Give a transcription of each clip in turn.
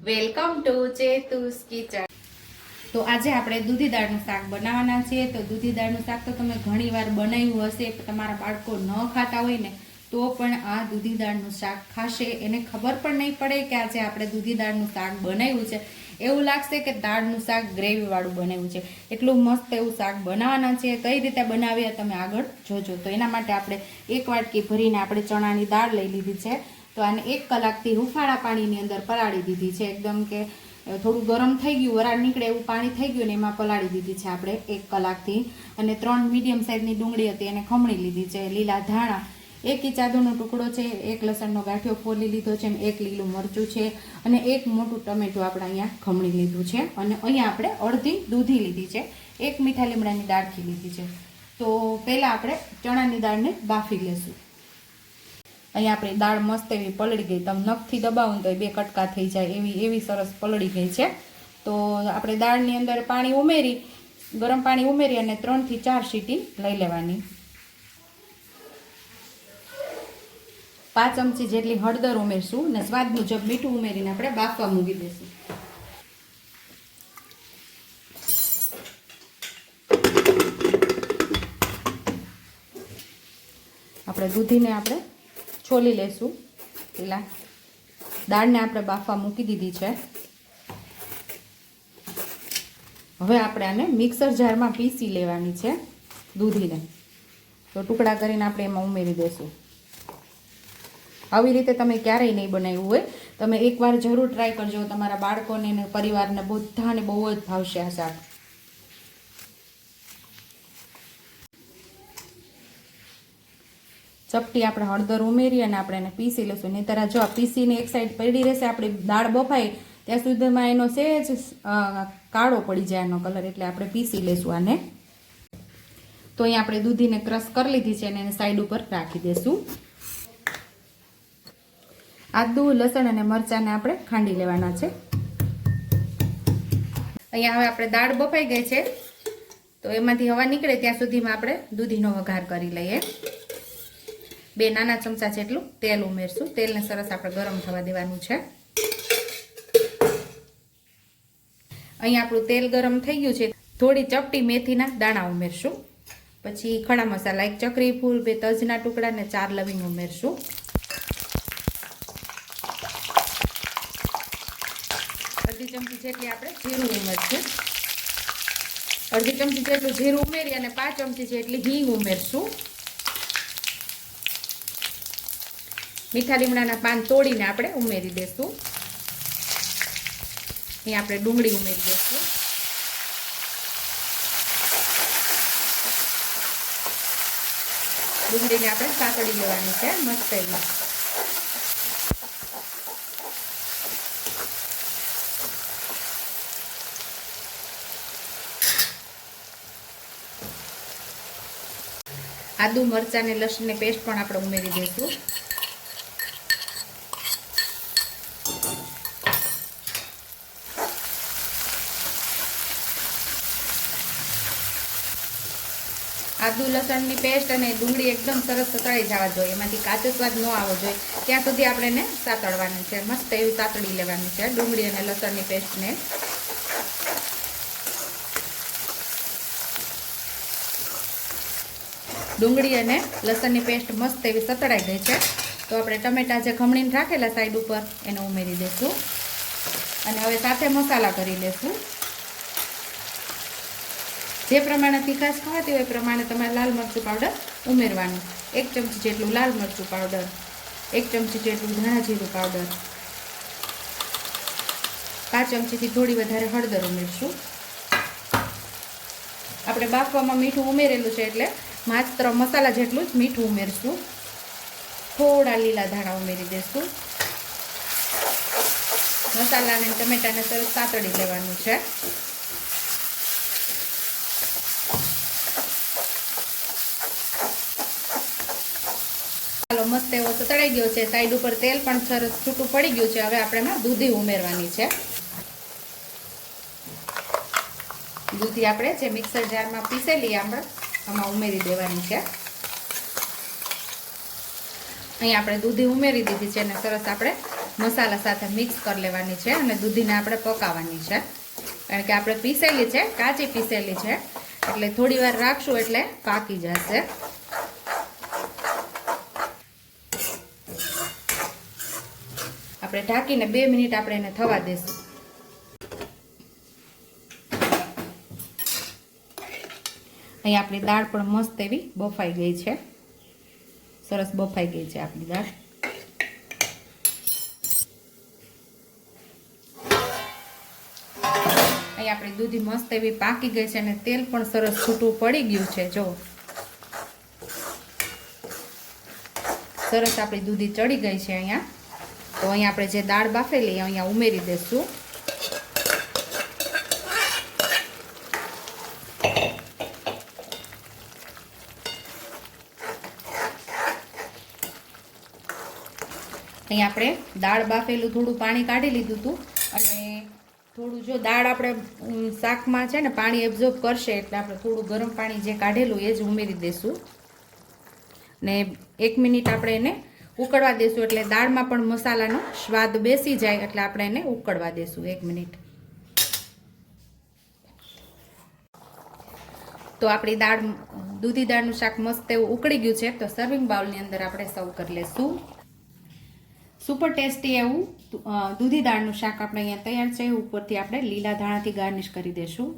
Welcome to ચેતુસ kitchen. તો આજે આપણે દૂધી દાળનું શાક બનાવવાના છીએ। તો દૂધી દાળનું શાક તો તમે ઘણીવાર બનાવ્યું હશે, તમારા બાળકો ન ખાતા હોય ને તો પણ આ દૂધી દાળનું શાક ખાશે, એને ખબર પણ નહીં પડે કે આજે આપણે દૂધી દાળનું શાક બનાવ્યું છે। એવું લાગશે કે દાળનું શાક ગ્રેવી વાળું બનાવ્યું છે, એટલું મસ્ત એવું શાક બનાવવાના છે। કઈ રીતે બનાવીએ તમે આગળ જોજો। તો એના માટે આપણે એક વાટકી ભરીને આપણે ચણાની દાળ લઈ લીધી છે। તો આને 1 કલાકથી હુંફાળા પાણીની અંદર પલાળી દીધી છે। એકદમ કે થોડું ગરમ થઈ ગયું, વરાળ નીકળે એવું પાણી થઈ ગયું ને એમાં પલાળી દીધી છે આપણે 1 કલાકથી। અને 3 મીડિયમ સાઇઝની ડુંગળી હતી એને ખમણી લીધી છે, લીલા ધાણા, 1 ઇંચ આદુનો ટુકડો છે, 1 લસણનો ગાંઠિયો ફોલી લીધો છે, 1 લીલું મરચું છે અને 1 મોટું ટમેટું આપણે અહીંયા ખમણી લીધું છે। અને અહીંયા આપણે અડધી દૂધી લીધી છે, 1 મીઠા લીમડાની ડાળખી લીધી છે। તો પહેલાં આપણે ચણાની દાળને બાફી લેશું। અહીંયા આપણી દાળ મસ્ત એવી પલળી ગઈ, તમે નખથી દબાવો ને તો 2 કટકા થઈ જાય એવી સરસ પલળી ગઈ છે। તો આપણે દાળની અંદર પાણી ઉમેરી, ગરમ પાણી ઉમેરી અને 3 થી 4 સીટી લઈ લેવાની। 5 ચમચી જેટલી હળદર ઉમેરશું અને સ્વાદ મુજબ મીઠું ઉમેરીને આપણે બાફવા મૂકી દઈશું। આપણે દૂધીને આપણે છોલી લેશું। પેલા દાળને આપણે બાફવા મૂકી દીધી છે। હવે આપણે આને મિક્સર જારમાં પીસી લેવાની છે દૂધીને। તો ટુકડા કરીને આપણે એમાં ઉમેરી દઈશું। આવી રીતે તમે ક્યારેય નહીં બનાવ્યું હોય, તમે એકવાર જરૂર ટ્રાય કરજો, તમારા બાળકોને અને પરિવારને બધાને બહુ જ ભાવશે આ શાક। ચપટી આપણે હળદર ઉમેરી અને આપણે એને પીસી લઈશું। નહીંતર જો આ પીસીને એક સાઈડ પડી રહેશે, આપણી દાળ બફાય ત્યાં સુધીમાં એનો સહેજ કાળો પડી જાય એનો કલર, એટલે આપણે પીસી લઈશું આને। તો અહીંયા આપણે દૂધીને ક્રશ કરી લીધી છે અને એને સાઈડ ઉપર રાખી દઈશું। આદુ, લસણ અને મરચાંને આપણે ખાંડી લેવાના છે। અહીંયા હવે આપણે દાળ બફાઈ ગઈ છે, તો એમાંથી હવા નીકળે ત્યાં સુધીમાં આપણે દૂધીનો વઘાર કરી લઈએ। 2 નાના ચમચા જેટલું તેલ ઉમેરશું। તેલને સરસ આપણે ગરમ થવા દેવાનું છે। અહીંયા આપણું તેલ ગરમ થઈ ગયું છે, થોડી ચપટી મેથીના દાણા ઉમેરશું। પછી ખડા મસાલા, 1 ચકરી ફૂલ, 2 તજના ટુકડા અને 4 લવિંગ ઉમેરશું। અડધી ચમચી જેટલી આપણે જીરું ઉમેરશું। અડધી ચમચી જેટલું જીરું ઉમેરી અને 5 ચમચી જેટલી હિંગ ઉમેરશું। મીઠા લીમડાના પાન તોડીને આપણે ઉમેરી દઈશું। અહીં આપણે ડુંગળી ઉમેરી દઈશું। ડુંગળીને આપણે સાતળી લેવાની છે મસ્ત એવી। આદુ, મરચાં અને લસણની પેસ્ટ પણ આપણે ઉમેરી દઈશું। આદુ લસણની પેસ્ટ અને ડુંગળી એકદમ સરસ સતળાઈ જવા જોઈએ, એમાંથી કાચો સ્વાદ ન આવવો જોઈએ ત્યાં સુધી આપણે એને સાતળવાની છે, મસ્ત એવી સાતળી લેવાની છે ડુંગળી અને લસણની પેસ્ટને। ડુંગળી અને લસણની પેસ્ટ મસ્ત એવી સતળાઈ ગઈ છે, તો આપણે ટમેટા જે ખમણીને રાખેલા સાઈડ ઉપર એને ઉમેરી દઈશું અને હવે સાથે મસાલા કરી લઈશું। જે પ્રમાણે તીખાશ ખાવાતી હોય એ પ્રમાણે તમારે લાલ મરચું પાવડર ઉમેરવાનું। 1 ચમચી જેટલું લાલ મરચું પાવડર, 1 ચમચી જેટલું ધાણા જીરું પાવડર, 5 ચમચીથી થોડી વધારે હળદર ઉમેરશું। આપણે બાફવામાં મીઠું ઉમેરેલું છે એટલે માત્ર મસાલા જેટલું જ મીઠું ઉમેરશું। થોડા લીલા ધાણા ઉમેરી દઈશું। મસાલા અને ટમેટાને સરસ સાતળી લેવાનું છે। મસ્ત એવો સતળાઈ ગયો છે, સાઈડ ઉપર તેલ પણ સરસ છૂટું પડી ગયું છે। હવે આપણે એમાં દૂધી ઉમેરવાની છે। દૂધી આપણે જે મિક્સર જારમાં પીસેલી આપણે આમાં ઉમેરી દેવાની છે। અહીં આપણે દૂધી ઉમેરી દીધી છે અને સરસ આપણે મસાલા સાથે મિક્સ કરી લેવાની છે અને દૂધીને આપણે પકાવવાની છે, કારણ કે આપણે પીસેલી છે, કાચી પીસેલી છે, એટલે થોડી વાર રાખશું એટલે પાકી જશે. આપણે ઢાંકીને 2 મિનિટ આપણે એને થવા દેશું. અહીં આપણી દાળ પણ મસ્ત એવી બફાઈ ગઈ છે, સરસ બફાઈ ગઈ છે આપણી દાળ. અહીં આપણી દૂધી મસ્ત એવી પાકી ગઈ છે અને તેલ પણ સરસ છૂટું પડી ગયું છે. જો સરસ આપણી દૂધી ચડી ગઈ છે અહીંયા. તો અહીંયા આપણે જે દાળ બાફેલી અહીંયા ઉમેરી દઈશું. અહીં આપણે દાળ બાફેલું થોડું પાણી કાઢી લીધું હતું અને થોડું જો દાળ આપણે શાકમાં છે ને પાણી એબ્ઝોર્બ કરશે એટલે આપણે થોડું ગરમ પાણી જે કાઢેલું એ જ ઉમેરી દઈશું ને 1 મિનિટ આપણે એને ઉકળવા દઈશું, એટલે દાળમાં પણ મસાલાનો સ્વાદ બેસી જાય એટલે આપણે એને ઉકળવા દઈશું 1 મિનિટ. તો આપણી દાળ દૂધી દાળનું શાક મસ્ત એવું ઉકળી ગયું છે. તો સર્વિંગ બાઉલની અંદર આપણે સર્વ કરી લઈશું. સુપર ટેસ્ટી એવું દૂધી દાળનું શાક આપણે અહીંયા તૈયાર છે. ઉપરથી આપણે લીલા ધાણાથી ગાર્નિશ કરી દઈશું.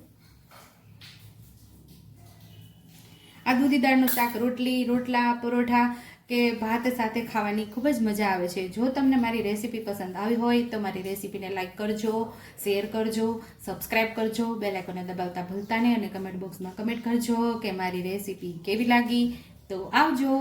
આ દૂધી દાળનું શાક રોટલી, રોટલા, પરોઠા કે ભાત સાથે ખાવાની ખૂબ જ મજા આવે છે. જો તમને મારી રેસીપી પસંદ આવી હોય તો મારી રેસીપીને લાઇક કરજો, શેર કરજો, સબસ્ક્રાઈબ કરજો, બેલ આઇકોનને દબાવતા ભૂલતા નહીં અને કમેન્ટ બોક્સમાં કમેન્ટ કરજો કે મારી રેસીપી કેવી લાગી. તો આવજો.